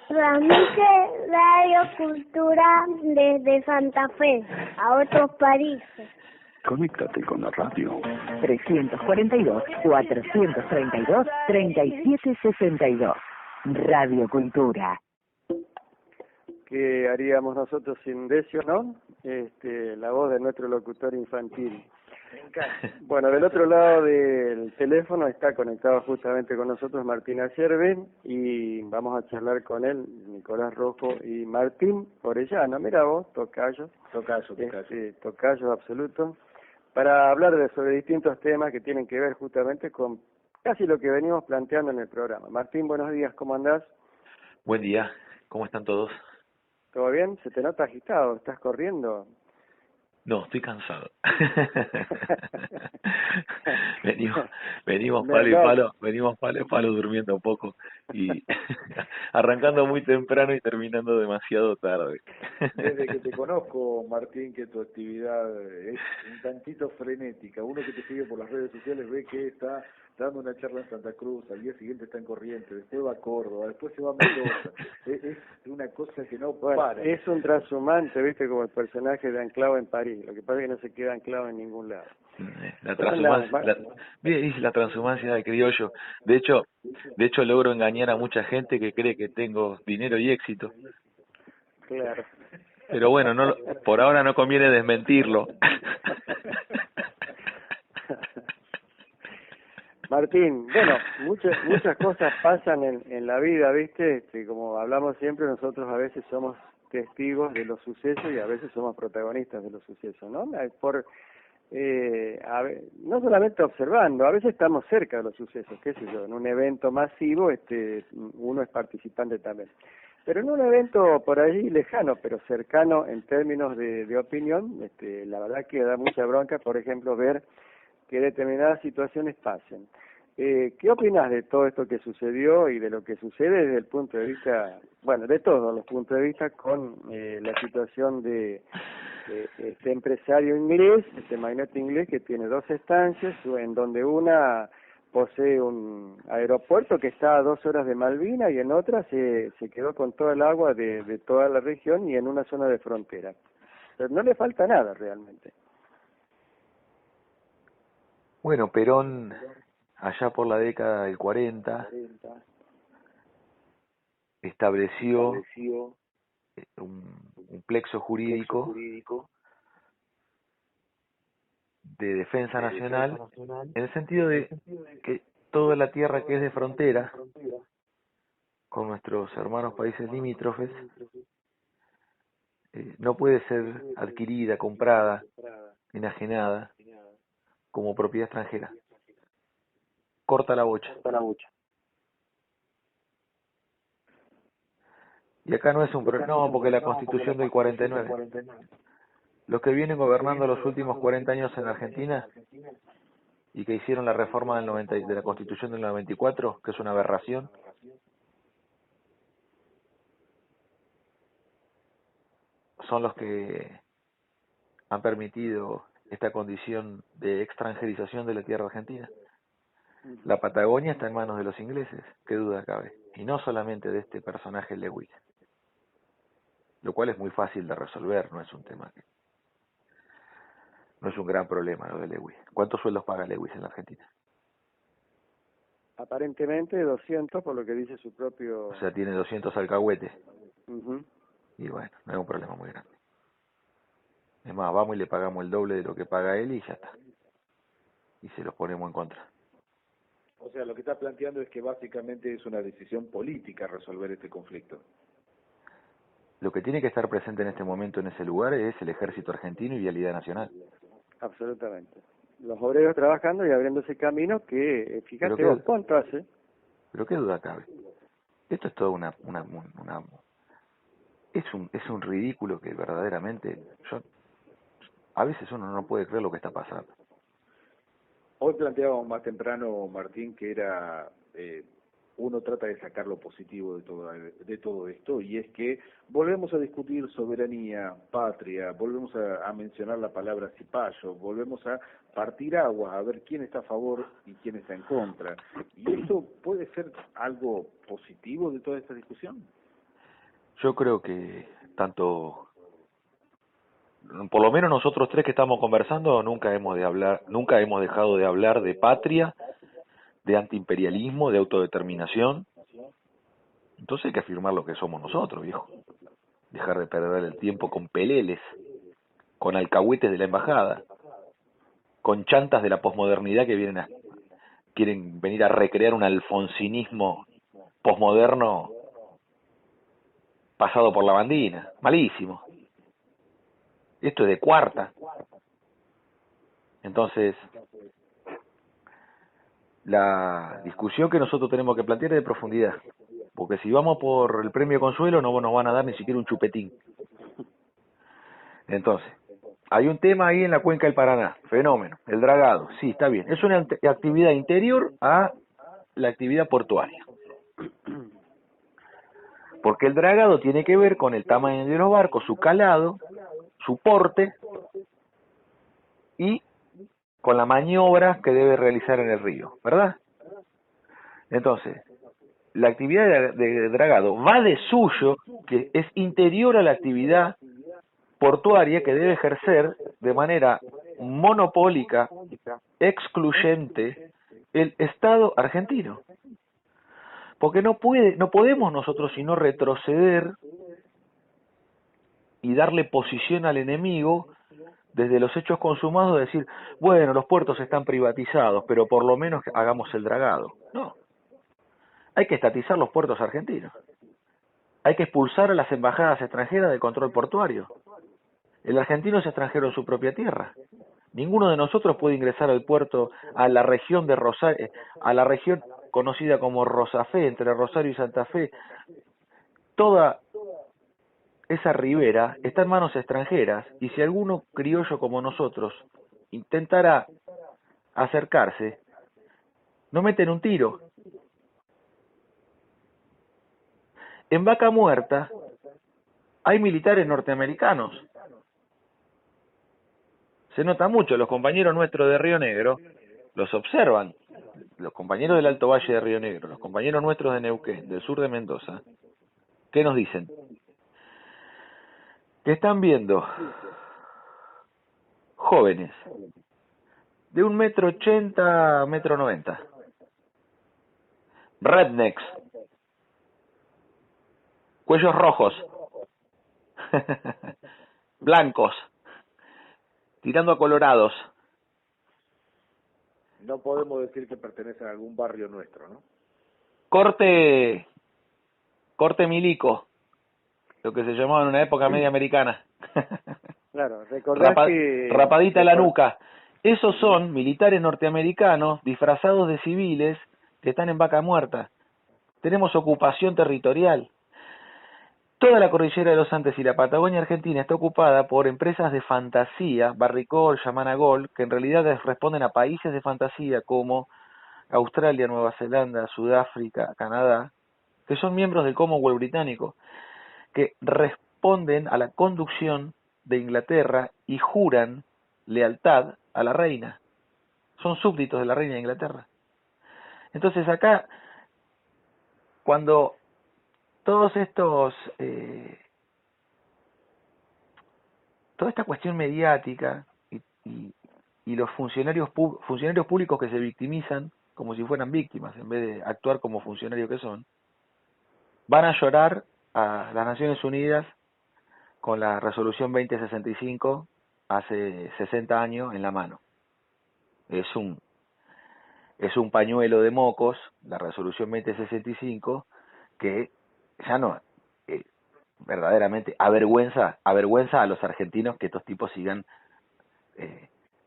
Transmite Radio Cultura desde Santa Fe a otros países. Conéctate con la radio. 342-432-3762. Radio Cultura. ¿Qué haríamos nosotros sin Decio, no? La voz de nuestro locutor infantil. Bueno, del otro lado del teléfono está conectado justamente con nosotros Martín Acerbe y vamos a charlar con él, Nicolás Rojo y Martín Orellana. Mira vos, tocayo. Tocayo absoluto, para hablar sobre distintos temas que tienen que ver justamente con casi lo que venimos planteando en el programa. Martín, buenos días, ¿cómo andás? Buen día, ¿cómo están todos? ¿Todo bien? ¿Se te nota agitado? ¿Estás corriendo? No, estoy cansado. venimos palo y palo durmiendo poco y arrancando muy temprano y terminando demasiado tarde. Desde que te conozco, Martín, que tu actividad es un tantito frenética. Uno que te sigue por las redes sociales ve que está dando una charla en Santa Cruz, al día siguiente está en Corrientes, después va a Córdoba, después se va a Mendoza. Es una cosa que no para. Es un transhumante, viste, como el personaje de Anclado en París. Lo que pasa es que no se queda anclado en ningún lado. La transhumancia del criollo. De hecho logro engañar a mucha gente que cree que tengo dinero y éxito. Claro. Pero bueno, por ahora no conviene desmentirlo. Martín, bueno, muchas cosas pasan en la vida, ¿viste? Como hablamos siempre, nosotros a veces somos testigos de los sucesos y a veces somos protagonistas de los sucesos, ¿no? No solamente observando, a veces estamos cerca de los sucesos, qué sé yo, en un evento masivo uno es participante también. Pero en un evento por allí lejano, pero cercano en términos de opinión, la verdad que da mucha bronca, por ejemplo, ver que determinadas situaciones pasen. ¿Qué opinas de todo esto que sucedió y de lo que sucede desde el punto de vista, bueno, de todos los puntos de vista con la situación de este empresario inglés, este magnate inglés que tiene dos estancias, en donde una posee un aeropuerto que está a 2 horas de Malvinas y en otra se quedó con toda el agua de toda la región y en una zona de frontera? Pero no le falta nada realmente. Bueno, Perón, allá por la década del 40, estableció un plexo jurídico de defensa nacional, en el sentido de que toda la tierra que es de frontera con nuestros hermanos países limítrofes no puede ser adquirida, comprada, enajenada como propiedad extranjera. Corta la bocha. Y acá no es un problema, no, porque la Constitución del 49. Los que vienen gobernando los últimos 40 años en Argentina y que hicieron la reforma de la Constitución del 94, que es una aberración, son los que han permitido esta condición de extranjerización de la tierra argentina. La Patagonia está en manos de los ingleses, qué duda cabe, y no solamente de este personaje Lewis, lo cual es muy fácil de resolver, no es un tema no es un gran problema lo de Lewis. ¿Cuántos sueldos paga Lewis en la Argentina? Aparentemente 200, por lo que dice su propio... O sea, tiene 200 alcahuetes. Uh-huh. Y bueno, no es un problema muy grande. Es más, vamos y le pagamos el doble de lo que paga él y ya está. Y se los ponemos en contra. O sea, lo que está planteando es que básicamente es una decisión política resolver este conflicto. Lo que tiene que estar presente en este momento en ese lugar es el ejército argentino y Vialidad Nacional. Absolutamente. Los obreros trabajando y abriéndose camino que, fíjate vos, ¿cuánto hace? Pero qué duda cabe. Esto es todo es un ridículo que verdaderamente a veces uno no puede creer lo que está pasando. Hoy planteábamos más temprano, Martín, que era uno trata de sacar lo positivo de todo esto, y es que volvemos a discutir soberanía, patria, volvemos a mencionar la palabra cipayo, volvemos a partir aguas, a ver quién está a favor y quién está en contra. ¿Y esto puede ser algo positivo de toda esta discusión? yo creo que tanto, por lo menos nosotros tres que estamos conversando, nunca hemos dejado de hablar de patria, de antiimperialismo, de autodeterminación. Entonces hay que afirmar lo que somos nosotros, viejo. Dejar de perder el tiempo con peleles, con alcahuetes de la embajada, con chantas de la posmodernidad que quieren venir a recrear un alfonsinismo posmoderno pasado por la bandina. Malísimo. Esto es de cuarta. Entonces, la discusión que nosotros tenemos que plantear es de profundidad. Porque si vamos por el premio Consuelo, no nos van a dar ni siquiera un chupetín. Entonces, hay un tema ahí en la cuenca del Paraná, fenómeno, el dragado, sí, está bien. Es una actividad interior a la actividad portuaria. Porque el dragado tiene que ver con el tamaño de los barcos, su calado, su porte y con la maniobra que debe realizar en el río, ¿verdad? Entonces, la actividad de dragado va de suyo, que es interior a la actividad portuaria que debe ejercer de manera monopólica, excluyente, el Estado argentino. Porque no podemos nosotros sino retroceder y darle posición al enemigo desde los hechos consumados, decir, bueno, los puertos están privatizados, pero por lo menos hagamos el dragado. No. Hay que estatizar los puertos argentinos. Hay que expulsar a las embajadas extranjeras del control portuario. El argentino es extranjero en su propia tierra. Ninguno de nosotros puede ingresar al puerto, a la región de Rosario, a la región conocida como Rosafé, entre Rosario y Santa Fe. Toda esa ribera está en manos extranjeras, y si alguno criollo como nosotros intentara acercarse, no meten un tiro. En Vaca Muerta hay militares norteamericanos. Se nota mucho, los compañeros nuestros de Río Negro los observan, los compañeros del Alto Valle de Río Negro, los compañeros nuestros de Neuquén, del sur de Mendoza. ¿Qué nos dicen? Que están viendo jóvenes de 1,80 m, 1,90 m, rednecks, cuellos rojos, blancos, tirando a colorados. No podemos decir que pertenecen a algún barrio nuestro, ¿no? Corte milico, lo que se llamaba en una época media americana. Claro, recordar que... Rapadita la nuca. Esos son militares norteamericanos disfrazados de civiles que están en Vaca Muerta. Tenemos ocupación territorial. Toda la cordillera de los Andes y la Patagonia Argentina está ocupada por empresas de fantasía, Barrick-Gold, Yamana Gold, que en realidad responden a países de fantasía como Australia, Nueva Zelanda, Sudáfrica, Canadá, que son miembros del Commonwealth británico, que responden a la conducción de Inglaterra y juran lealtad a la reina. Son súbditos de la reina de Inglaterra. Entonces acá, cuando todos estos, toda esta cuestión mediática y los funcionarios públicos que se victimizan como si fueran víctimas en vez de actuar como funcionarios que son, van a llorar a las Naciones Unidas con la resolución 2065 hace 60 años en la mano. Es un pañuelo de mocos, la resolución 2065, que ya no, verdaderamente avergüenza a los argentinos que estos tipos sigan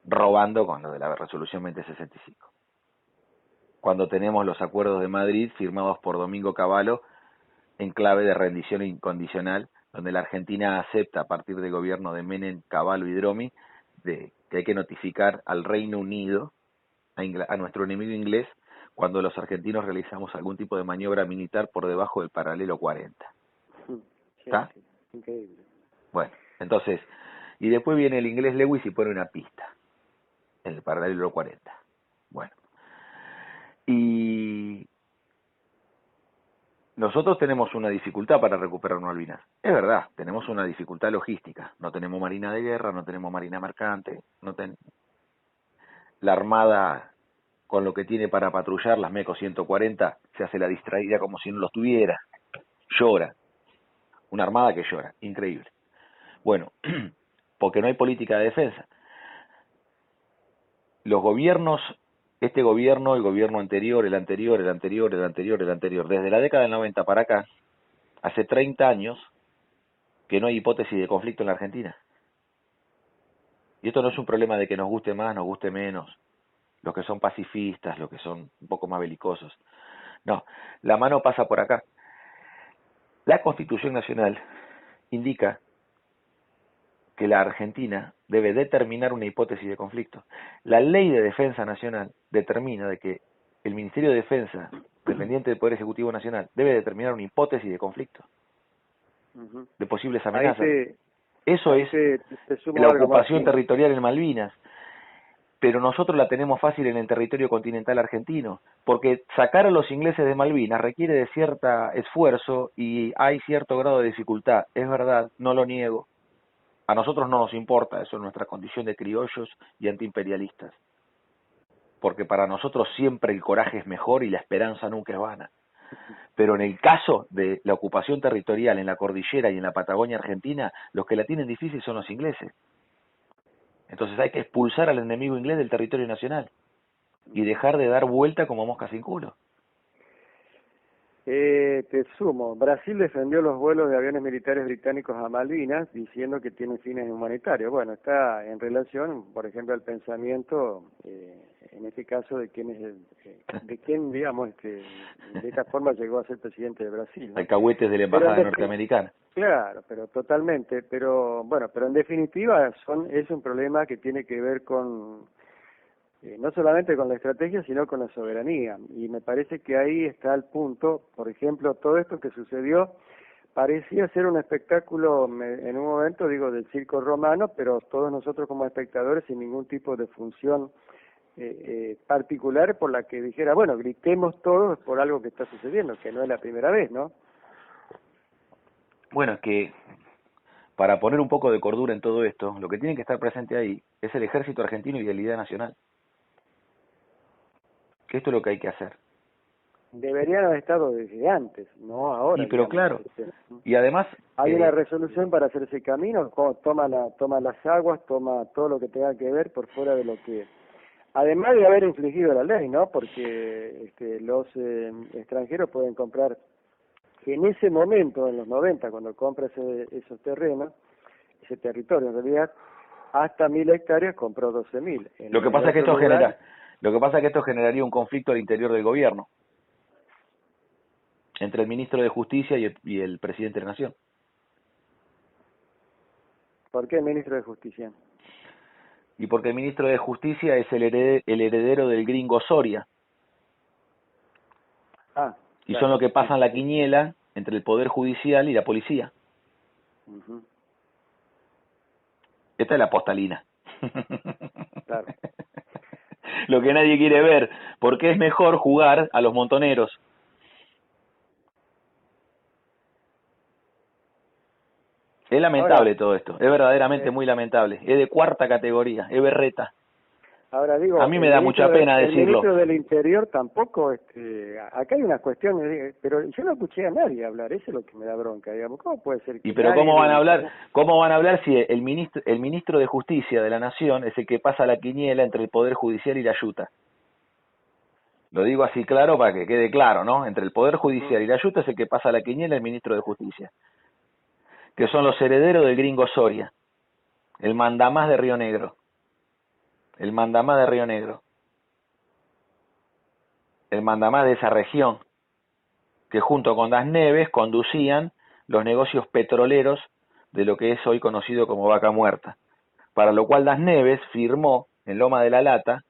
robando con lo de la resolución 2065. Cuando tenemos los acuerdos de Madrid firmados por Domingo Cavallo en clave de rendición incondicional, donde la Argentina acepta a partir del gobierno de Menem, Cavallo y Dromi de que hay que notificar al Reino Unido, a nuestro enemigo inglés, cuando los argentinos realizamos algún tipo de maniobra militar por debajo del paralelo 40. ¿Está? Increíble. Bueno, entonces, y después viene el inglés Lewis y pone una pista en el paralelo 40. Bueno, y nosotros tenemos una dificultad para recuperar Malvinas. Es verdad, tenemos una dificultad logística. No tenemos marina de guerra, no tenemos marina mercante, la Armada, con lo que tiene para patrullar, las MECO 140, se hace la distraída como si no los tuviera. Llora. Una Armada que llora. Increíble. Bueno, porque no hay política de defensa. Los gobiernos, este gobierno, el gobierno anterior, el anterior, desde la década del 90 para acá, hace 30 años que no hay hipótesis de conflicto en la Argentina. Y esto no es un problema de que nos guste más, nos guste menos, los que son pacifistas, los que son un poco más belicosos. No, la mano pasa por acá. La Constitución Nacional indica que la Argentina debe determinar una hipótesis de conflicto. La Ley de Defensa Nacional determina de que el Ministerio de Defensa, dependiente del Poder Ejecutivo Nacional, debe determinar una hipótesis de conflicto, de posibles amenazas. Eso es la ocupación territorial en Malvinas. Pero nosotros la tenemos fácil en el territorio continental argentino, porque sacar a los ingleses de Malvinas requiere de cierto esfuerzo y hay cierto grado de dificultad. Es verdad, no lo niego. A nosotros no nos importa eso, nuestra condición de criollos y antiimperialistas. Porque para nosotros siempre el coraje es mejor y la esperanza nunca es vana. Pero en el caso de la ocupación territorial en la cordillera y en la Patagonia Argentina, los que la tienen difícil son los ingleses. Entonces hay que expulsar al enemigo inglés del territorio nacional y dejar de dar vuelta como mosca sin culo. Te sumo, Brasil defendió los vuelos de aviones militares británicos a Malvinas diciendo que tienen fines humanitarios. Bueno, está en relación, por ejemplo, al pensamiento, en este caso, de quién es de quién, digamos, de esta forma llegó a ser presidente de Brasil, ¿no? Alcahuetes de la embajada norteamericana. Claro, pero totalmente, pero bueno, pero en definitiva es un problema que tiene que ver con no solamente con la estrategia, sino con la soberanía. Y me parece que ahí está el punto. Por ejemplo, todo esto que sucedió parecía ser un espectáculo, en un momento, digo, del circo romano, pero todos nosotros como espectadores sin ningún tipo de función particular por la que dijera, bueno, gritemos todos por algo que está sucediendo, que no es la primera vez, ¿no? Bueno, es que para poner un poco de cordura en todo esto, lo que tiene que estar presente ahí es el ejército argentino y la idea nacional. Que esto es lo que hay que hacer. Deberían haber estado desde antes, no ahora. Y pero digamos, claro, y además hay una resolución para hacer ese camino, toma las aguas, toma todo lo que tenga que ver por fuera de lo que, además de haber infligido la ley, ¿no? Porque los extranjeros pueden comprar, que en ese momento, en los 90, cuando compras esos terrenos, ese territorio en realidad, hasta 1.000 hectáreas compró 12.000. Lo que pasa es que esto generaría un conflicto al interior del gobierno entre el ministro de Justicia y el presidente de la Nación. ¿Por qué el ministro de Justicia? Y porque el ministro de Justicia es el heredero del gringo Soria. Y claro, son los que pasan la quiniela entre el Poder Judicial y la policía. Esta es la postalina. Claro. Lo que nadie quiere ver, porque es mejor jugar a los montoneros. Es lamentable todo esto, es verdaderamente muy lamentable. Es de cuarta categoría, es berreta. Ahora digo, a mí me da mucha pena decirlo. El ministro del Interior tampoco, acá hay una cuestión, pero yo no escuché a nadie hablar, eso es lo que me da bronca, digamos. ¿Cómo puede ser que pero cómo van a hablar si el ministro de Justicia de la Nación es el que pasa la quiniela entre el Poder Judicial y la Yuta? Lo digo así claro para que quede claro, ¿no? Entre el Poder Judicial y la Yuta es el que pasa la quiniela el ministro de Justicia, que son los herederos del gringo Soria, el mandamás de Río Negro. El mandamás de Río Negro, el mandamás de esa región, que junto con Das Neves conducían los negocios petroleros de lo que es hoy conocido como Vaca Muerta, para lo cual Das Neves firmó en Loma de la Lata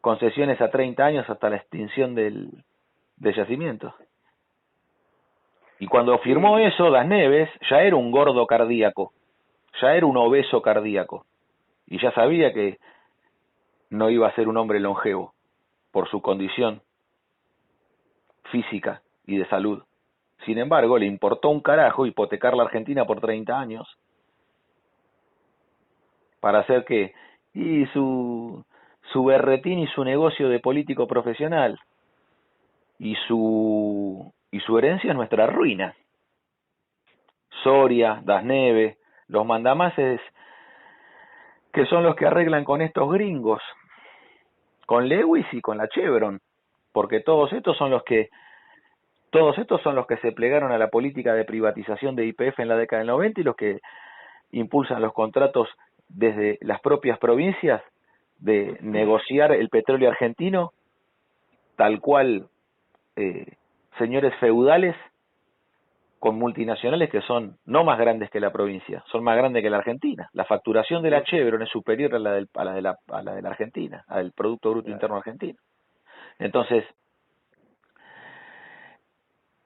concesiones a 30 años hasta la extinción del yacimiento. Y cuando firmó eso, Das Neves ya era un gordo cardíaco, ya era un obeso cardíaco. Y ya sabía que no iba a ser un hombre longevo por su condición física y de salud. Sin embargo, le importó un carajo hipotecar la Argentina por 30 años para hacer que y su berretín y su negocio de político profesional y su herencia es nuestra ruina. Soria, Das Neves, los mandamases que son los que arreglan con estos gringos, con Lewis y con la Chevron, porque todos estos son los que se plegaron a la política de privatización de YPF en la década del 90 y los que impulsan los contratos desde las propias provincias de negociar el petróleo argentino tal cual señores feudales con multinacionales que son no más grandes que la provincia, son más grandes que la Argentina. La facturación de la Chevron es superior a la de la Argentina, al Producto Bruto Interno argentino. Entonces,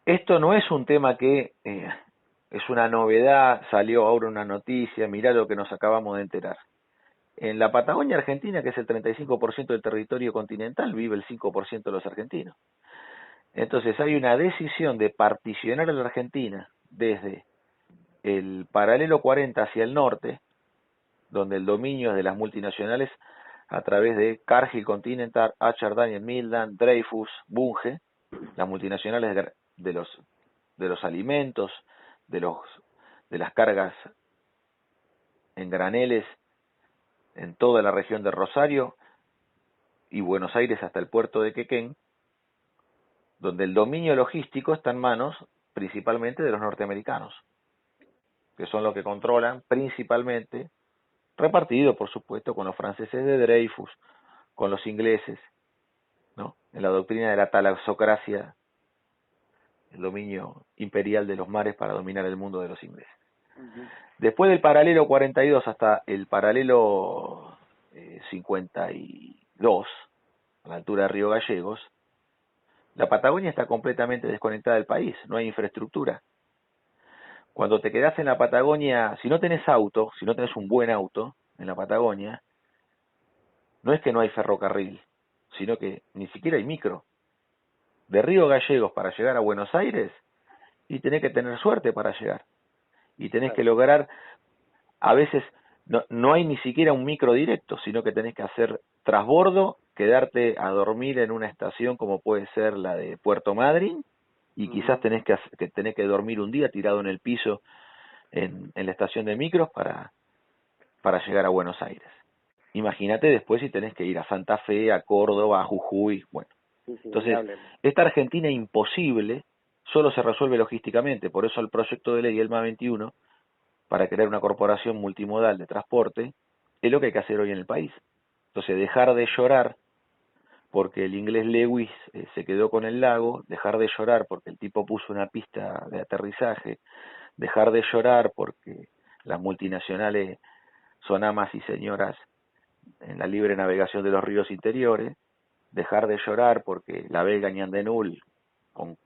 esto no es un tema que es una novedad, salió ahora una noticia, mirá lo que nos acabamos de enterar. En la Patagonia Argentina, que es el 35% del territorio continental, vive el 5% de los argentinos. Entonces hay una decisión de particionar a la Argentina desde el paralelo 40 hacia el norte, donde el dominio es de las multinacionales a través de Cargill, Continental, Archer Daniels Midland, Dreyfus, Bunge, las multinacionales de los alimentos, de las cargas en graneles en toda la región de Rosario y Buenos Aires hasta el puerto de Quequén, donde el dominio logístico está en manos principalmente de los norteamericanos, que son los que controlan principalmente, repartido por supuesto con los franceses de Dreyfus, con los ingleses, ¿no? En la doctrina de la talaxocracia, el dominio imperial de los mares para dominar el mundo de los ingleses. Después del paralelo 42 hasta el paralelo 52, a la altura de Río Gallegos, la Patagonia está completamente desconectada del país, no hay infraestructura. Cuando te quedás en la Patagonia, si no tenés auto, si no tenés un buen auto en la Patagonia, no es que no hay ferrocarril, sino que ni siquiera hay micro. De Río Gallegos para llegar a Buenos Aires, y tenés que tener suerte para llegar. Y tenés que lograr, a veces no hay ni siquiera un micro directo, sino que tenés que hacer transbordo, quedarte a dormir en una estación como puede ser la de Puerto Madryn, y quizás tenés que dormir un día tirado en el piso en la estación de micros para llegar a Buenos Aires. Imagínate después si tenés que ir a Santa Fe, a Córdoba, a Jujuy, bueno. Entonces, esta Argentina imposible solo se resuelve logísticamente, por eso el proyecto de ley ELMA 21, para crear una corporación multimodal de transporte, es lo que hay que hacer hoy en el país. Entonces, dejar de llorar porque el inglés Lewis se quedó con el lago, dejar de llorar porque el tipo puso una pista de aterrizaje, dejar de llorar porque las multinacionales son amas y señoras en la libre navegación de los ríos interiores, dejar de llorar porque la Vega Ñandenul con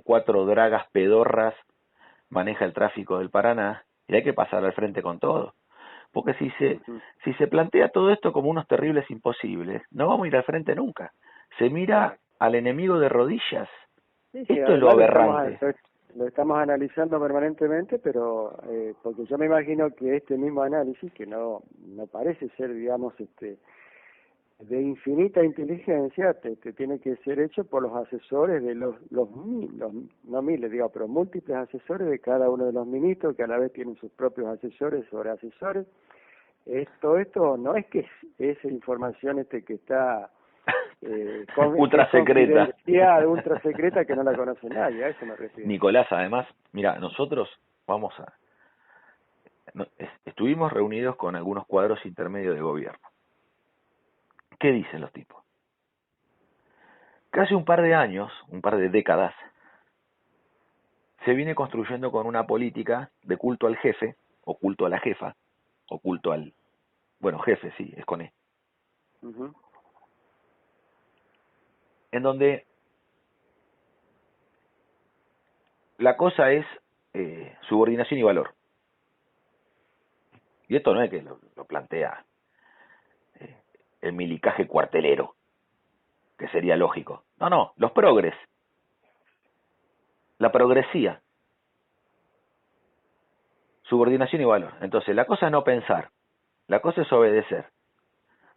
4 dragas pedorras maneja el tráfico del Paraná, y hay que pasar al frente con todo. Porque si se plantea todo esto como unos terribles imposibles, no vamos a ir al frente nunca. Se mira al enemigo de rodillas. Esto es lo aberrante. Lo estamos analizando permanentemente, pero porque yo me imagino que este mismo análisis, que no parece ser, digamos, de infinita inteligencia, tiene que ser hecho por los asesores de los no miles, digo, pero múltiples asesores de cada uno de los ministros, que a la vez tienen sus propios asesores sobre asesores. Esto no es que es información que está ultra secreta, que no la conoce nadie, a eso me refiero. Nicolás, además, mira, nosotros estuvimos reunidos con algunos cuadros intermedios de gobierno. ¿Qué dicen los tipos? Que hace un par de años, un par de décadas, se viene construyendo con una política de culto al jefe, o culto a la jefa, o culto al... Bueno, jefe, sí, es con E. En donde la cosa es subordinación y valor. Y esto no es que lo plantea el milicaje cuartelero, que sería lógico. No, los progres. la progresía. Subordinación y valor. Entonces, la cosa es no pensar, la cosa es obedecer.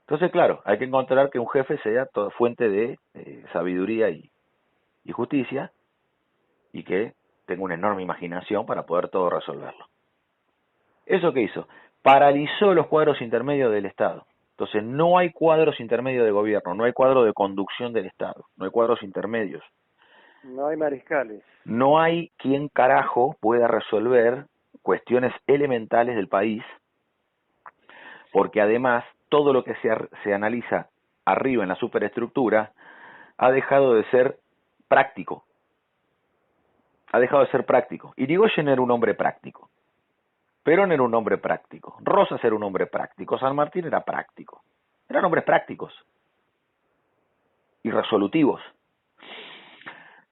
Entonces, claro, hay que encontrar que un jefe sea fuente de sabiduría y justicia, y que tenga una enorme imaginación para poder todo resolverlo. ¿Eso qué hizo? Paralizó los cuadros intermedios del Estado. Entonces, no hay cuadros intermedios de gobierno, no hay cuadro de conducción del Estado, no hay cuadros intermedios. No hay mariscales. No hay quien carajo pueda resolver cuestiones elementales del país, porque además todo lo que se analiza arriba en la superestructura ha dejado de ser práctico. Ha dejado de ser práctico. Irigoyen era un hombre práctico. Perón era un hombre práctico. Rosas era un hombre práctico. San Martín era práctico. Eran hombres prácticos y resolutivos.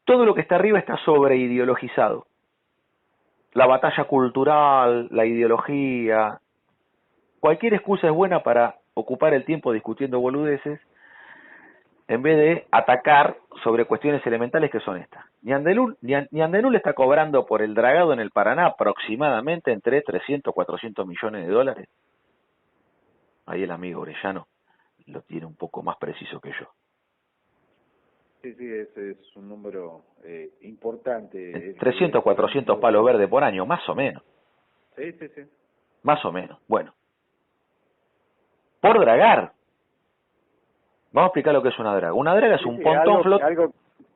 Todo lo que está arriba está sobreideologizado. La batalla cultural, la ideología, cualquier excusa es buena para ocupar el tiempo discutiendo boludeces en vez de atacar sobre cuestiones elementales que son estas. Ñandenul está cobrando por el dragado en el Paraná aproximadamente entre 300 y 400 millones de dólares. Ahí el amigo Orellano lo tiene un poco más preciso que yo. Sí, ese es un número importante. 300 o 400 palos verdes por año, más o menos. Sí. Más o menos. Bueno. Por dragar. Vamos a explicar lo que es una draga. Una draga es un pontón algo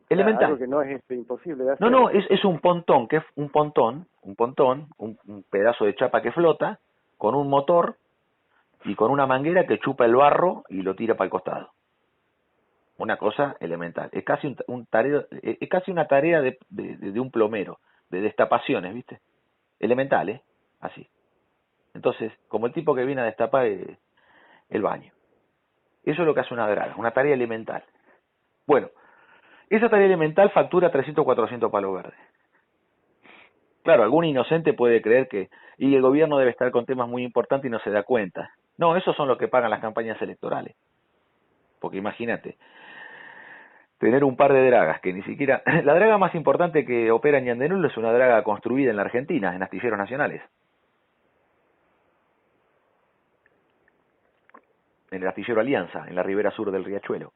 elemental. Algo que no es imposible de hacer. No, es un pontón, que es un pedazo de chapa que flota, con un motor y con una manguera que chupa el barro y lo tira para el costado. Una cosa elemental. Es casi es casi una tarea de un plomero, de destapaciones, ¿viste? Elemental, ¿eh? Así. Entonces, como el tipo que viene a destapar el baño. Eso es lo que hace una draga, una tarea elemental. Bueno, esa tarea elemental factura 300 o 400 palos verdes. Claro, algún inocente puede creer que el gobierno debe estar con temas muy importantes y no se da cuenta. No, esos son los que pagan las campañas electorales. Porque imagínate, tener un par de dragas que ni siquiera... La draga más importante que opera en Ñandenul es una draga construida en la Argentina, en astilleros nacionales. En el astillero Alianza, en la ribera sur del Riachuelo.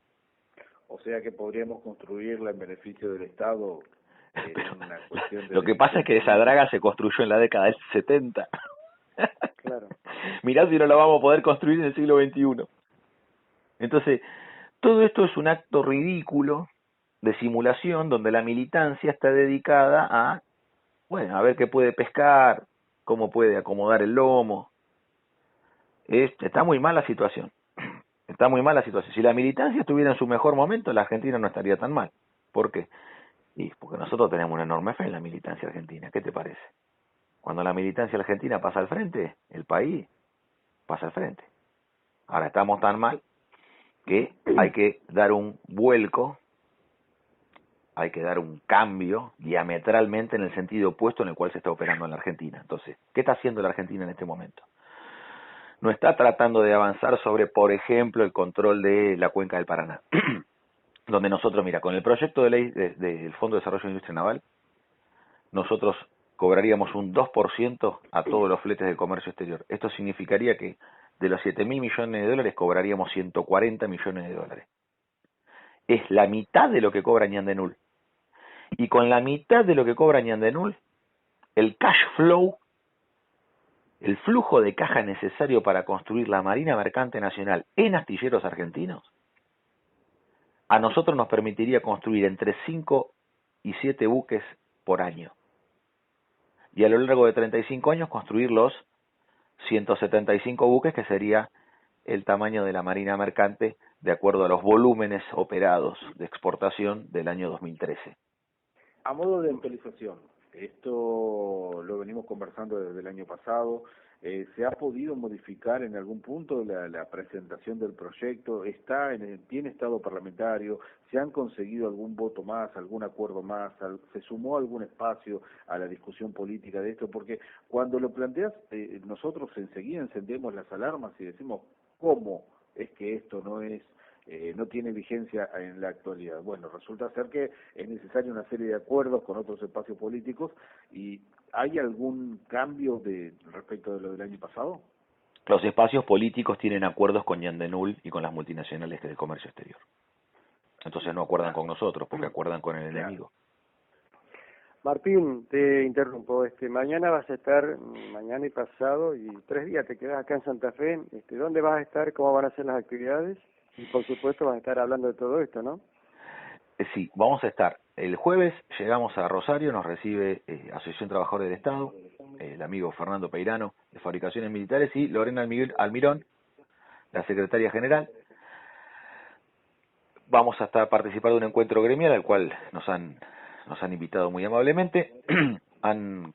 O sea que podríamos construirla en beneficio del Estado. Pero una cuestión de lo que pasa es que esa draga se construyó en la década del 70. Claro. Mirá si no la vamos a poder construir en el siglo XXI. Entonces, todo esto es un acto ridículo de simulación donde la militancia está dedicada a, a ver qué puede pescar, cómo puede acomodar el lomo. Está muy mal la situación. Está muy mal la situación. Si la militancia estuviera en su mejor momento, la Argentina no estaría tan mal. ¿Por qué? Porque nosotros tenemos una enorme fe en la militancia argentina. ¿Qué te parece? Cuando la militancia argentina pasa al frente, el país pasa al frente. Ahora estamos tan mal que hay que dar un vuelco, hay que dar un cambio diametralmente en el sentido opuesto en el cual se está operando en la Argentina. Entonces, ¿qué está haciendo la Argentina en este momento? No está tratando de avanzar sobre, por ejemplo, el control de la cuenca del Paraná. Donde nosotros, mira, con el proyecto de ley del Fondo de Desarrollo de Industria Naval, nosotros cobraríamos un 2% a todos los fletes de comercio exterior. Esto significaría que de los 7.000 millones de dólares cobraríamos 140 millones de dólares. Es la mitad de lo que cobra Ñandenul. Y con la mitad de lo que cobra Ñandenul, el cash flow, el flujo de caja necesario para construir la Marina Mercante Nacional en astilleros argentinos, a nosotros nos permitiría construir entre 5 y 7 buques por año. Y a lo largo de 35 años construir los 175 buques, que sería el tamaño de la Marina Mercante de acuerdo a los volúmenes operados de exportación del año 2013. A modo de actualización, esto lo venimos conversando desde el año pasado. ¿Se ha podido modificar en algún punto la presentación del proyecto? ¿Tiene estado parlamentario? ¿Se han conseguido algún voto más, algún acuerdo más? ¿Se sumó algún espacio a la discusión política de esto? Porque cuando lo planteas, nosotros enseguida encendemos las alarmas y decimos, ¿cómo es que esto no es no tiene vigencia en la actualidad. Bueno, resulta ser que es necesaria una serie de acuerdos con otros espacios políticos. ¿Y hay algún cambio respecto de lo del año pasado? Los espacios políticos tienen acuerdos con Yandenul y con las multinacionales de comercio exterior. Entonces no acuerdan con nosotros, porque acuerdan con el enemigo. Martín, te interrumpo. Mañana vas a estar, mañana y pasado, y 3 días te quedas acá en Santa Fe. ¿Dónde vas a estar? ¿Cómo van a ser las actividades? Y por supuesto vas a estar hablando de todo esto, ¿no? Sí, vamos a estar. El jueves llegamos a Rosario, nos recibe Asociación Trabajadores del Estado, el amigo Fernando Peirano de Fabricaciones Militares y Lorena Almirón, la secretaria general. Vamos a estar participando de un encuentro gremial al cual nos han invitado muy amablemente. Han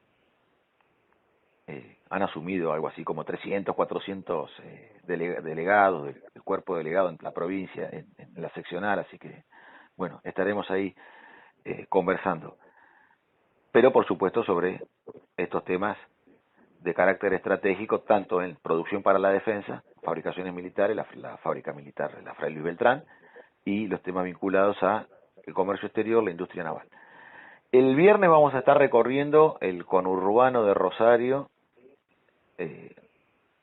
asumido algo así como 300, 400 delegados del cuerpo delegado en la provincia, en la seccional, así que bueno, estaremos ahí conversando. Pero por supuesto sobre estos temas de carácter estratégico, tanto en producción para la defensa, fabricaciones militares, la fábrica militar, la Fray Luis Beltrán, y los temas vinculados a el comercio exterior, la industria naval. El viernes vamos a estar recorriendo el conurbano de Rosario,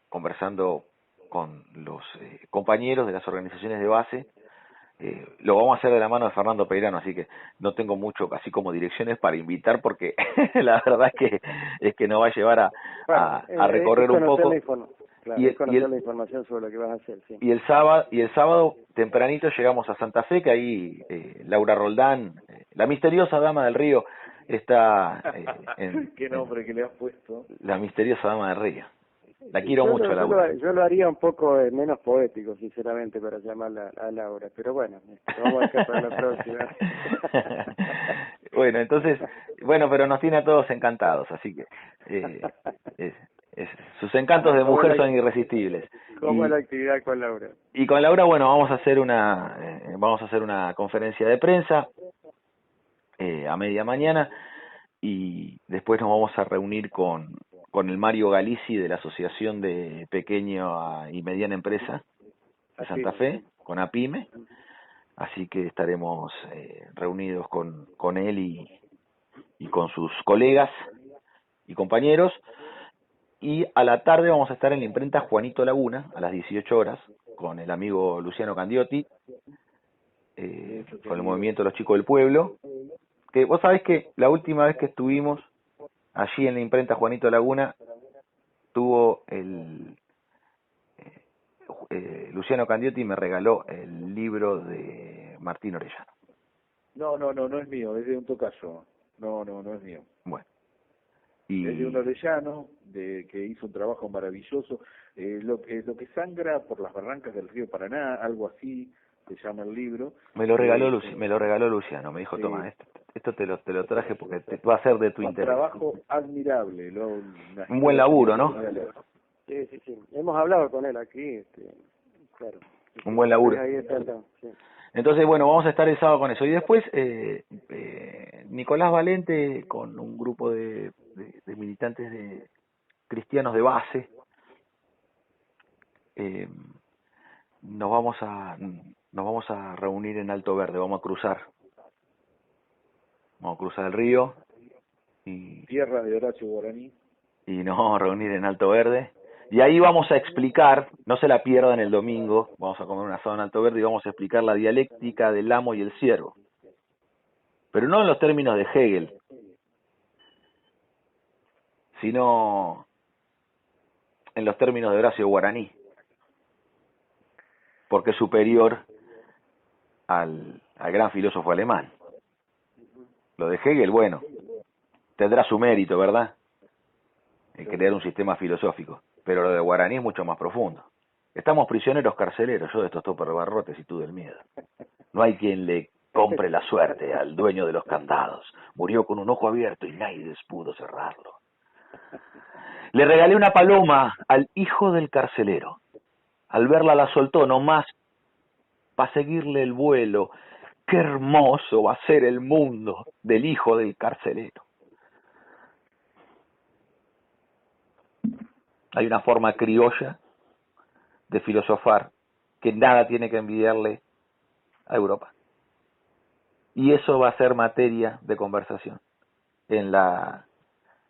conversando con los compañeros de las organizaciones de base. Lo vamos a hacer de la mano de Fernando Peirano, así que no tengo mucho así como direcciones para invitar, porque la verdad es que nos va a llevar a recorrer un poco. Claro, la información sobre lo que vas a hacer, sí. Y el sábado tempranito llegamos a Santa Fe, que ahí Laura Roldán, la misteriosa dama del río, está ¿Qué nombre que le has puesto? La misteriosa dama del río. La quiero mucho, Laura. Yo lo haría un poco menos poético, sinceramente, para llamarla a Laura, pero bueno, lo vamos a dejar para la próxima. Bueno, entonces, pero nos tiene a todos encantados, así que sus encantos de mujer son irresistibles. ¿Cómo es la actividad con Laura? Y con Laura, bueno, vamos a hacer una conferencia de prensa a media mañana, y después nos vamos a reunir con el Mario Galici de la Asociación de Pequeña y Mediana Empresa de Santa Fe, con APIME, así que estaremos reunidos con él y con sus colegas y compañeros, y a la tarde vamos a estar en la imprenta Juanito Laguna, a las 18 horas, con el amigo Luciano Candiotti, con el movimiento de los chicos del pueblo, que vos sabés que la última vez que estuvimos allí en la imprenta Juanito Laguna, tuvo Luciano Candiotti me regaló el libro de Martín Orellano. No es mío, es de un tocayo. No es mío. Bueno. Es de un orellano que hizo un trabajo maravilloso. Lo que sangra por las barrancas del río Paraná, algo así se llama el libro. Me lo regaló Luciano, me dijo, sí. Toma, esto te lo traje porque va a ser de tu interés. Un trabajo admirable. Un buen laburo, ¿no? Sí. Hemos hablado con él aquí, claro. Un buen laburo. Ahí está, sí. Entonces, bueno, vamos a estar el sábado con eso. Y después, Nicolás Valente, con un grupo de militantes de cristianos de base, nos vamos a reunir en Alto Verde, vamos a cruzar el río y tierra de Horacio Guaraní, y nos vamos a reunir en Alto Verde, y ahí vamos a explicar, no se la pierdan el domingo, vamos a comer un asado en Alto Verde y vamos a explicar la dialéctica del amo y el siervo, pero no en los términos de Hegel, sino en los términos de Horacio Guaraní, porque es superior al gran filósofo alemán. Lo de Hegel, bueno, tendrá su mérito, ¿verdad? En crear un sistema filosófico, pero lo de Guaraní es mucho más profundo. Estamos prisioneros carceleros, yo de estos toperbarrotes y tú del miedo. No hay quien le compre la suerte al dueño de los candados. Murió con un ojo abierto y nadie pudo cerrarlo. Le regalé una paloma al hijo del carcelero. Al verla la soltó nomás para seguirle el vuelo. Qué hermoso va a ser el mundo del hijo del carcelero. Hay una forma criolla de filosofar que nada tiene que envidiarle a Europa. Y eso va a ser materia de conversación. En la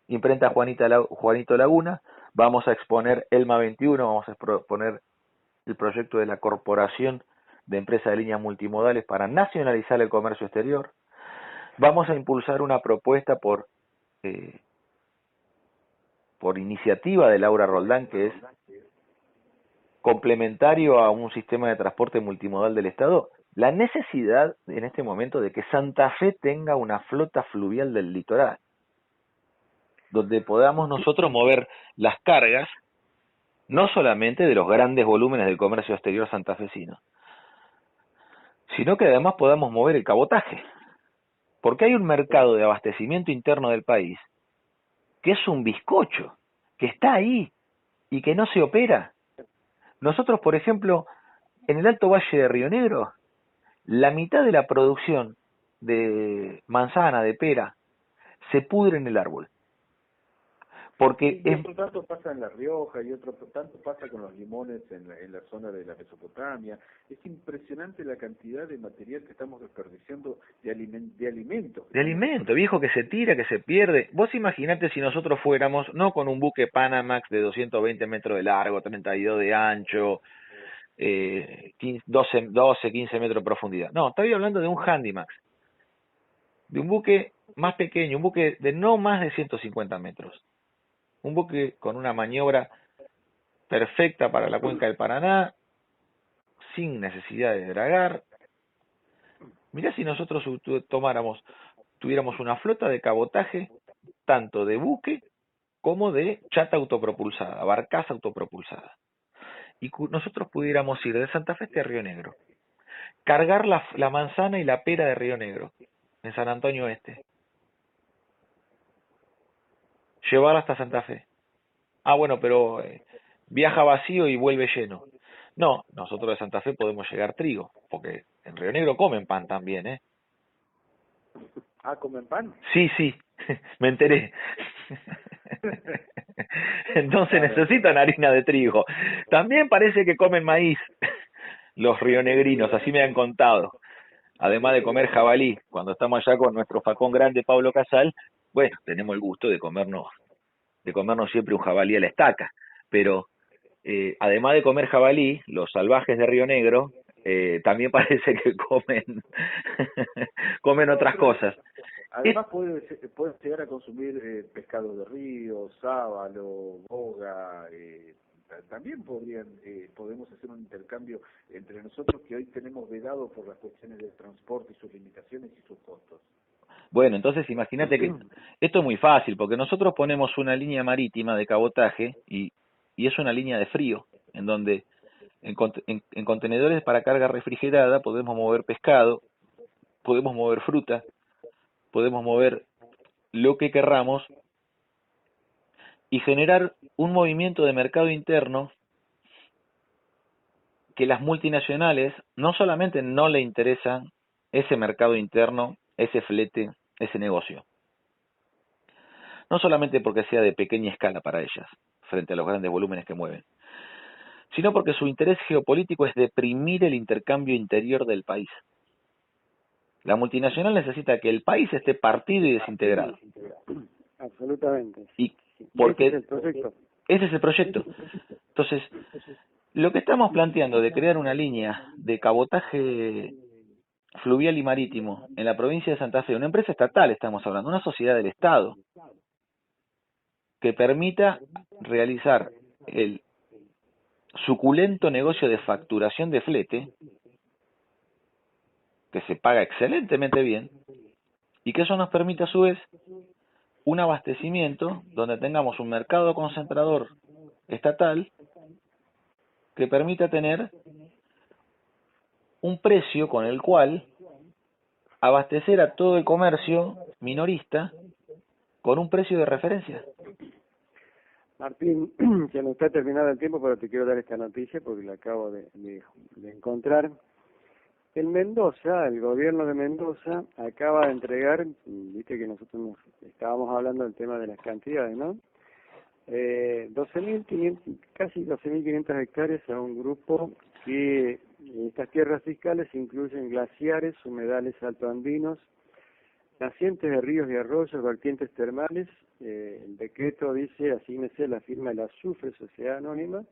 imprenta Juanito Laguna vamos a exponer ELMA 21, vamos a exponer el proyecto de la Corporación de Empresas de Líneas Multimodales para nacionalizar el comercio exterior. Vamos a impulsar una propuesta por iniciativa de Laura Roldán, que es complementario a un sistema de transporte multimodal del Estado, la necesidad en este momento de que Santa Fe tenga una flota fluvial del litoral, donde podamos nosotros mover las cargas, no solamente de los grandes volúmenes del comercio exterior santafesino, sino que además podamos mover el cabotaje, porque hay un mercado de abastecimiento interno del país que es un bizcocho, que está ahí y que no se opera. Nosotros, por ejemplo, en el Alto Valle de Río Negro, la mitad de la producción de manzana, de pera, se pudre en el árbol. Porque y otro tanto pasa en La Rioja y otro tanto pasa con los limones en la zona de la Mesopotamia. Es impresionante la cantidad de material que estamos desperdiciando de alimento. De alimento, viejo, que se tira, que se pierde. Vos imaginate si nosotros fuéramos, no con un buque Panamax de 220 metros de largo, 32 de ancho, 12, 15 metros de profundidad. No, estoy hablando de un Handymax, de un buque más pequeño, un buque de no más de 150 metros. Un buque con una maniobra perfecta para la cuenca del Paraná, sin necesidad de dragar. Mirá si nosotros tuviéramos una flota de cabotaje, tanto de buque como de chata autopropulsada, barcaza autopropulsada. Y nosotros pudiéramos ir de Santa Fe hasta Río Negro, cargar la manzana y la pera de Río Negro, en San Antonio Este, llevarla hasta Santa Fe. Ah, bueno, pero viaja vacío y vuelve lleno. No, nosotros de Santa Fe podemos llegar trigo, porque en Río Negro comen pan también, ¿eh? Ah, ¿comen pan? Sí, me enteré. Entonces necesitan harina de trigo. También parece que comen maíz los rionegrinos, así me han contado. Además de comer jabalí, cuando estamos allá con nuestro facón grande Pablo Casal, bueno, tenemos el gusto de comernos siempre un jabalí a la estaca, pero además de comer jabalí, los salvajes de Río Negro también parece que comen otras cosas. Además pueden llegar a consumir pescado de río, sábalo, boga, también podemos hacer un intercambio entre nosotros que hoy tenemos vedado por las cuestiones del transporte y sus limitaciones y sus costos. Bueno, entonces imagínate que esto es muy fácil, porque nosotros ponemos una línea marítima de cabotaje y es una línea de frío, en donde en contenedores para carga refrigerada podemos mover pescado, podemos mover fruta, podemos mover lo que querramos y generar un movimiento de mercado interno que las multinacionales no solamente no le interesan ese mercado interno, ese flete, ese negocio. No solamente porque sea de pequeña escala para ellas, frente a los grandes volúmenes que mueven, sino porque su interés geopolítico es deprimir el intercambio interior del país. La multinacional necesita que el país esté partido y desintegrado. Absolutamente. Y porque ese es el proyecto. Ese es el proyecto. Entonces, lo que estamos planteando de crear una línea de cabotaje fluvial y marítimo en la provincia de Santa Fe, una empresa estatal estamos hablando, una sociedad del Estado, que permita realizar el suculento negocio de facturación de flete, que se paga excelentemente bien, y que eso nos permite a su vez un abastecimiento donde tengamos un mercado concentrador estatal que permita tener un precio con el cual abastecer a todo el comercio minorista con un precio de referencia. Martín, se nos está terminando el tiempo, pero te quiero dar esta noticia porque la acabo de encontrar. En Mendoza, el gobierno de Mendoza acaba de entregar, viste que nosotros estábamos hablando del tema de las cantidades, ¿no? 12.500, casi 12.500 hectáreas a un grupo que Estas tierras fiscales incluyen glaciares, humedales altoandinos, nacientes de ríos y arroyos, vertientes termales. El decreto dice, asígnese la firma de la SUFRE, Sociedad Anónima.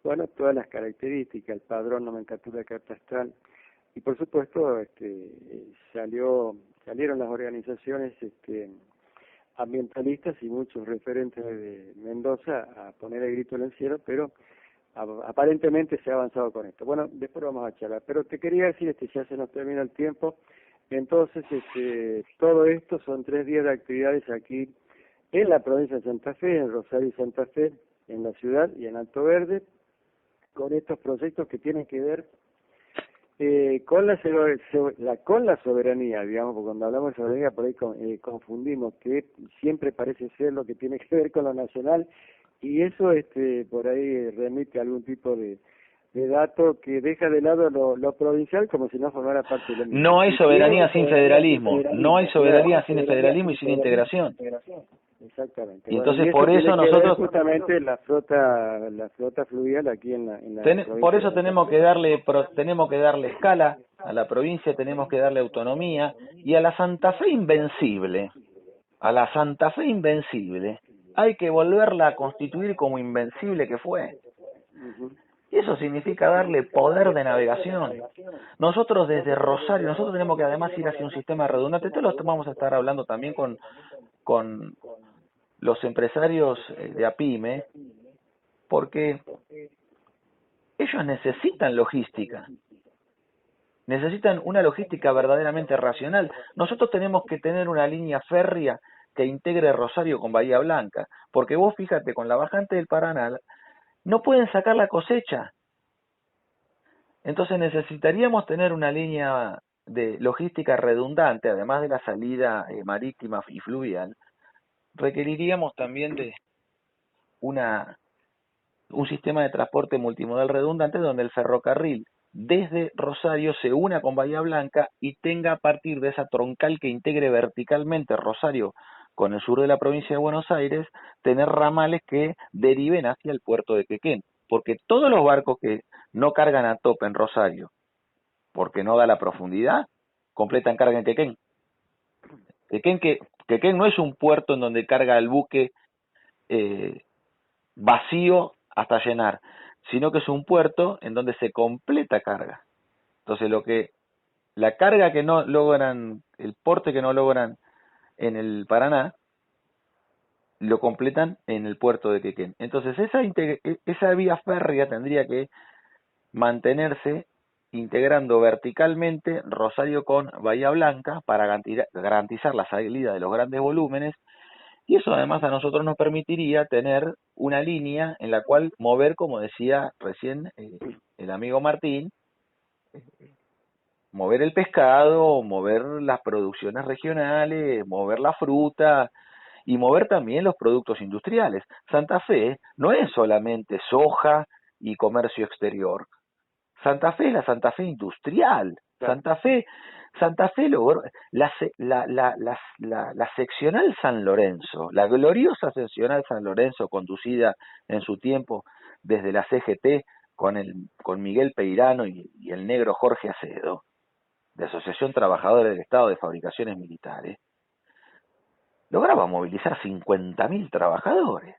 Bueno, todas las características, el padrón, nomenclatura catastral. Y por supuesto, salieron las organizaciones ambientalistas y muchos referentes de Mendoza a poner el grito en el cielo, pero aparentemente se ha avanzado con esto. Bueno, después vamos a charlar, pero te quería decir, ya se nos termina el tiempo, entonces todo esto son 3 días de actividades aquí en la provincia de Santa Fe, en Rosario y Santa Fe, en la ciudad y en Alto Verde, con estos proyectos que tienen que ver con la soberanía, digamos, porque cuando hablamos de soberanía por ahí confundimos, que siempre parece ser lo que tiene que ver con lo nacional, y eso por ahí remite a algún tipo de dato que deja de lado lo provincial como si no formara parte de lo mismo. No hay soberanía sin federalismo, no hay soberanía sin federalismo y sin integración. Exactamente. Y entonces y por eso nosotros justamente la flota fluvial aquí en la por eso tenemos que darle escala a la provincia, tenemos que darle autonomía, y a la Santa Fe invencible, hay que volverla a constituir como invencible que fue. Y eso significa darle poder de navegación. Nosotros desde Rosario, tenemos que además ir hacia un sistema redundante. Esto lo vamos a estar hablando también con los empresarios de APYME, porque ellos necesitan logística. Necesitan una logística verdaderamente racional. Nosotros tenemos que tener una línea férrea que integre Rosario con Bahía Blanca, porque vos fíjate, con la bajante del Paraná no pueden sacar la cosecha. Entonces necesitaríamos tener una línea de logística redundante, además de la salida marítima y fluvial. Requeriríamos también de un sistema de transporte multimodal redundante donde el ferrocarril desde Rosario se una con Bahía Blanca y tenga a partir de esa troncal que integre verticalmente Rosario con el sur de la provincia de Buenos Aires, tener ramales que deriven hacia el puerto de Quequén, porque todos los barcos que no cargan a tope en Rosario, porque no da la profundidad, completan carga en Quequén. Quequén no es un puerto en donde carga el buque vacío hasta llenar, sino que es un puerto en donde se completa carga. Entonces la carga que no logran, el porte que no logran en el Paraná, lo completan en el puerto de Quequén. Entonces esa vía férrea tendría que mantenerse integrando verticalmente Rosario con Bahía Blanca para garantizar la salida de los grandes volúmenes, y eso además a nosotros nos permitiría tener una línea en la cual mover, como decía recién el amigo Martín, mover el pescado, mover las producciones regionales, mover la fruta y mover también los productos industriales. Santa Fe no es solamente soja y comercio exterior. Santa Fe es la Santa Fe industrial. Santa Fe logró la seccional San Lorenzo, la gloriosa seccional San Lorenzo, conducida en su tiempo desde la CGT con Miguel Peirano y el negro Jorge Acedo, de Asociación Trabajadora del Estado de Fabricaciones Militares, lograba movilizar 50.000 trabajadores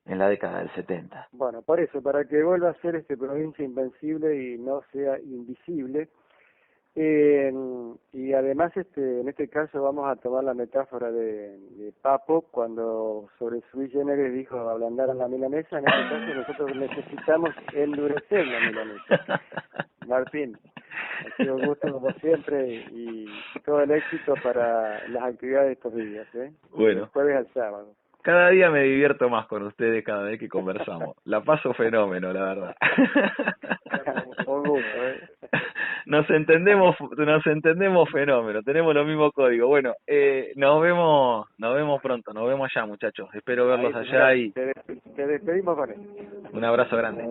en la década del 70. Bueno, por eso, para que vuelva a ser provincia invencible y no sea invisible, y además en este caso vamos a tomar la metáfora de Papo cuando sobre sui generis dijo ablandar a la milanesa. En este caso nosotros necesitamos endurecer la milanesa. Martín, ha sido un gusto como siempre y todo el éxito para las actividades de estos días, Bueno, del jueves al sábado. Cada día me divierto más con ustedes cada vez que conversamos. La paso fenómeno, la verdad. Un gusto, Nos entendemos fenómeno, tenemos los mismos códigos. Bueno, nos vemos pronto, nos vemos allá, muchachos. Espero verlos allá y te despedimos con él. un abrazo grande.